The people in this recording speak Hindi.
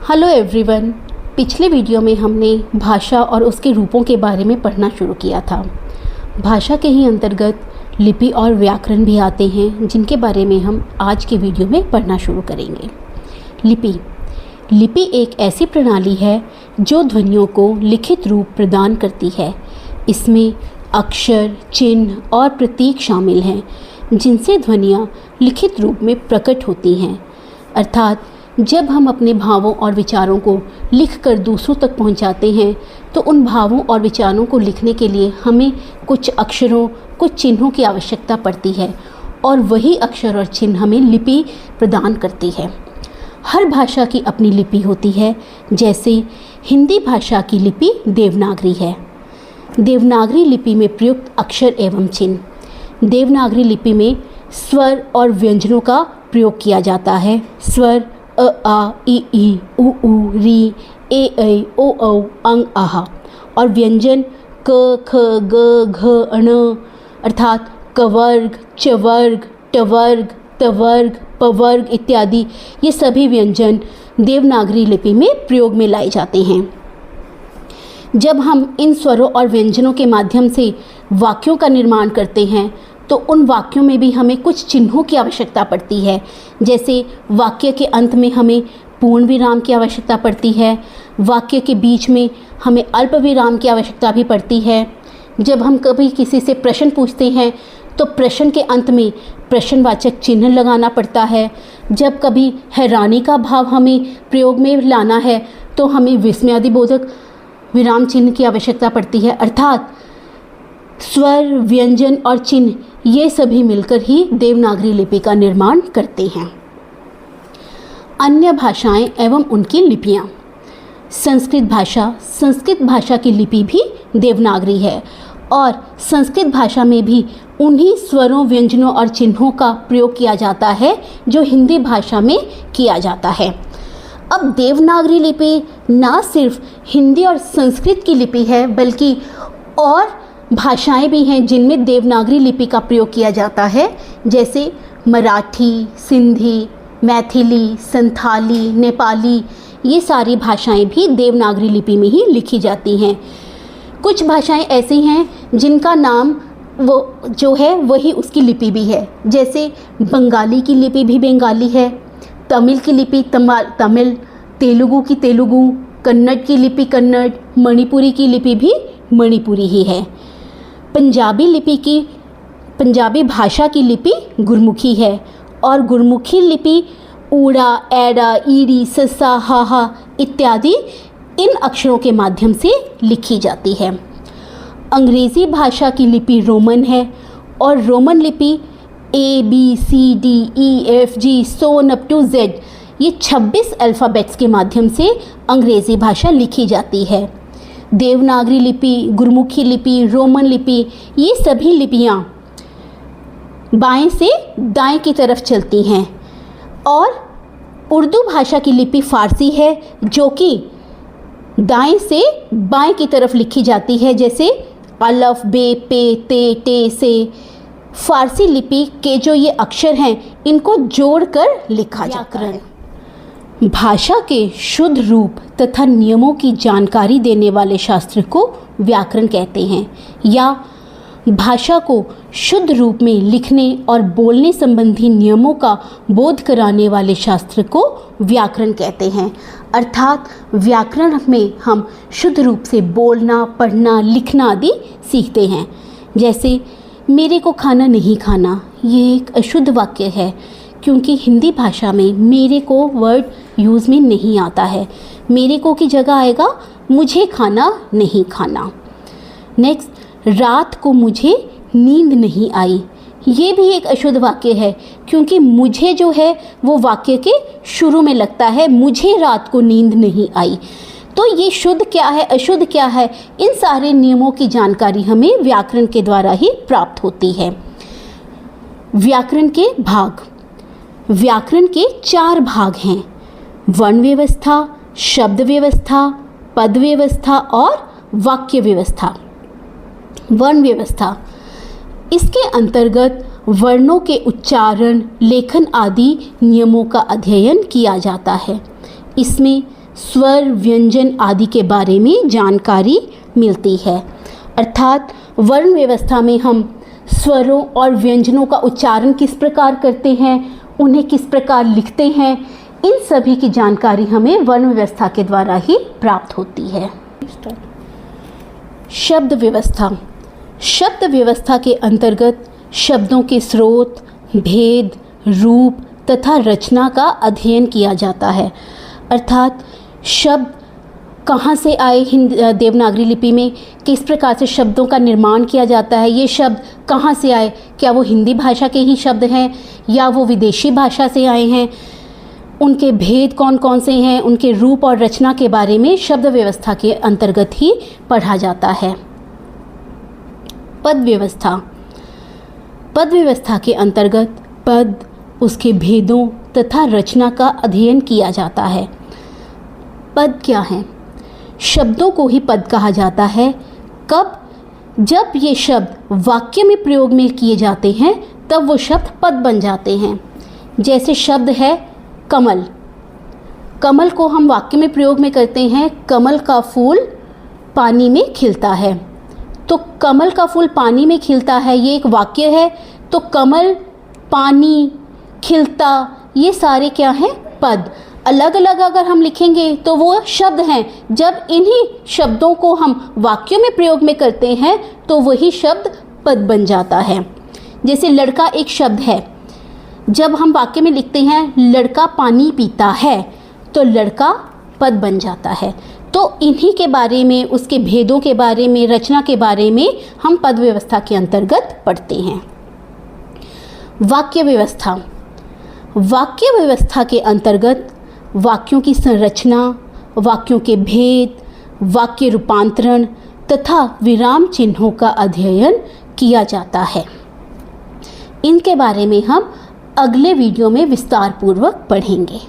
Hello everyone. पिछले वीडियो में हमने भाषा और उसके रूपों के बारे में पढ़ना शुरू किया था। भाषा के ही अंतर्गत लिपि और व्याकरण भी आते हैं, जिनके बारे में हम आज के वीडियो में पढ़ना शुरू करेंगे। लिपि एक ऐसी प्रणाली है जो ध्वनियों को लिखित रूप प्रदान करती है। इसमें अक्षर, चिन्ह और प्रतीक शामिल हैं, जिनसे ध्वनियाँ लिखित रूप में प्रकट होती हैं। अर्थात जब हम अपने भावों और विचारों को लिखकर दूसरों तक पहुंचाते हैं, तो उन भावों और विचारों को लिखने के लिए हमें कुछ अक्षरों, कुछ चिन्हों की आवश्यकता पड़ती है, और वही अक्षर और चिन्ह हमें लिपि प्रदान करती है। हर भाषा की अपनी लिपि होती है। जैसे हिंदी भाषा की लिपि देवनागरी है। देवनागरी लिपि में प्रयुक्त अक्षर एवं चिन्ह। देवनागरी लिपि में स्वर और व्यंजनों का प्रयोग किया जाता है। स्वर अ आ इ ई उ ऊ री ए ऐ ओ औ अंग आहा, और व्यंजन क ख ग घ अण, अर्थात कवर्ग, चवर्ग, टवर्ग, तवर्ग, पवर्ग इत्यादि। ये सभी व्यंजन देवनागरी लिपि में प्रयोग में लाए जाते हैं। जब हम इन स्वरों और व्यंजनों के माध्यम से वाक्यों का निर्माण करते हैं, तो उन वाक्यों में भी हमें कुछ चिन्हों की आवश्यकता पड़ती है। जैसे वाक्य के अंत में हमें पूर्ण विराम की आवश्यकता पड़ती है। वाक्य के बीच में हमें अल्प विराम की आवश्यकता भी पड़ती है। जब हम कभी किसी से प्रश्न पूछते हैं, तो प्रश्न के अंत में प्रश्नवाचक चिन्ह लगाना पड़ता है। जब कभी हैरानी का भाव हमें प्रयोग में लाना है, तो हमें विस्मयादिबोधक विराम चिन्ह की आवश्यकता पड़ती है। अर्थात स्वर, व्यंजन और चिन्ह ये सभी मिलकर ही देवनागरी लिपि का निर्माण करते हैं। अन्य भाषाएं एवं उनकी लिपियां। संस्कृत भाषा की लिपि भी देवनागरी है, और संस्कृत भाषा में भी उन्हीं स्वरों, व्यंजनों और चिन्हों का प्रयोग किया जाता है जो हिंदी भाषा में किया जाता है। अब देवनागरी लिपि ना सिर्फ हिंदी और संस्कृत की लिपि है, बल्कि और भाषाएं भी हैं जिनमें देवनागरी लिपि का प्रयोग किया जाता है। जैसे मराठी, सिंधी, मैथिली, संथाली, नेपाली, ये सारी भाषाएं भी देवनागरी लिपि में ही लिखी जाती हैं। कुछ भाषाएं ऐसी हैं जिनका नाम वो जो है वही उसकी लिपि भी है। जैसे बंगाली की लिपि भी बंगाली है, तमिल की लिपि तमिल, तेलुगु की तेलुगु, कन्नड़ की लिपि कन्नड़, मणिपुरी की लिपि भी मणिपुरी ही है। पंजाबी भाषा की लिपि गुरमुखी है, और गुरमुखी लिपि ऊड़ा, एड़ा, ईड़ी, ससा, हाहा इत्यादि इन अक्षरों के माध्यम से लिखी जाती है। अंग्रेज़ी भाषा की लिपि रोमन है, और रोमन लिपि A, B, C, D, E, F, G, so on up to Z, ये 26 अल्फ़ाबेट्स के माध्यम से अंग्रेज़ी भाषा लिखी जाती है। देवनागरी लिपि, गुरमुखी लिपि, रोमन लिपि, ये सभी लिपियाँ बाएं से दाएं की तरफ चलती हैं। और उर्दू भाषा की लिपि फ़ारसी है, जो कि दाएं से बाएं की तरफ लिखी जाती है। जैसे अलफ, बे, पे, ते, टे से। फ़ारसी लिपि के जो ये अक्षर हैं, इनको जोड़कर लिखा जाता है। भाषा के शुद्ध रूप तथा नियमों की जानकारी देने वाले शास्त्र को व्याकरण कहते हैं, या भाषा को शुद्ध रूप में लिखने और बोलने संबंधी नियमों का बोध कराने वाले शास्त्र को व्याकरण कहते हैं। अर्थात व्याकरण में हम शुद्ध रूप से बोलना, पढ़ना, लिखना आदि सीखते हैं। जैसे मेरे को खाना नहीं खाना, ये एक अशुद्ध वाक्य है, क्योंकि हिंदी भाषा में मेरे को वर्ड यूज़ में नहीं आता है। मेरे को की जगह आएगा मुझे खाना नहीं खाना। नेक्स्ट, रात को मुझे नींद नहीं आई, ये भी एक अशुद्ध वाक्य है, क्योंकि मुझे जो है वो वाक्य के शुरू में लगता है, मुझे रात को नींद नहीं आई। तो ये शुद्ध क्या है, अशुद्ध क्या है, इन सारे नियमों की जानकारी हमें व्याकरण के द्वारा ही प्राप्त होती है। व्याकरण के भाग। व्याकरण के 4 भाग हैं: वर्ण व्यवस्था, शब्द व्यवस्था, पद व्यवस्था और वाक्य व्यवस्था। वर्ण व्यवस्था, इसके अंतर्गत वर्णों के उच्चारण, लेखन आदि नियमों का अध्ययन किया जाता है। इसमें स्वर, व्यंजन आदि के बारे में जानकारी मिलती है। अर्थात वर्ण व्यवस्था में हम स्वरों और व्यंजनों का उच्चारण किस प्रकार करते हैं, उन्हें किस प्रकार लिखते हैं, इन सभी की जानकारी हमें वर्ण व्यवस्था के द्वारा ही प्राप्त होती है। शब्द व्यवस्था। शब्द व्यवस्था के अंतर्गत शब्दों के स्रोत, भेद, रूप तथा रचना का अध्ययन किया जाता है। अर्थात शब्द कहाँ से आए देवनागरी लिपि में, किस प्रकार से शब्दों का निर्माण किया जाता है, ये शब्द कहाँ से आए, क्या वो हिंदी भाषा के ही शब्द हैं या वो विदेशी भाषा से आए हैं, उनके भेद कौन कौन से हैं, उनके रूप और रचना के बारे में शब्द व्यवस्था के अंतर्गत ही पढ़ा जाता है। पद व्यवस्था। पद व्यवस्था के अंतर्गत पद, उसके भेदों तथा रचना का अध्ययन किया जाता है। पद क्या है? शब्दों को ही पद कहा जाता है। कब? जब ये शब्द वाक्य में प्रयोग में किए जाते हैं तब वो शब्द पद बन जाते हैं। जैसे शब्द है कमल। कमल को हम वाक्य में प्रयोग में करते हैं, कमल का फूल पानी में खिलता है। तो कमल का फूल पानी में खिलता है, ये एक वाक्य है। तो कमल, पानी, खिलता, ये सारे क्या हैं? पद। अलग अलग अगर हम लिखेंगे तो वो शब्द हैं। जब इन्हीं शब्दों को हम वाक्यों में प्रयोग में करते हैं तो वही शब्द पद बन जाता है। जैसे लड़का एक शब्द है, जब हम वाक्य में लिखते हैं लड़का पानी पीता है तो लड़का पद बन जाता है। तो इन्हीं के बारे में, उसके भेदों के बारे में, रचना के बारे में हम पद व्यवस्था के अंतर्गत पढ़ते हैं। वाक्य व्यवस्था। वाक्य व्यवस्था के अंतर्गत वाक्यों की संरचना, वाक्यों के भेद, वाक्य रूपांतरण तथा विराम चिन्हों का अध्ययन किया जाता है। इनके बारे में हम अगले वीडियो में विस्तार पूर्वक पढ़ेंगे।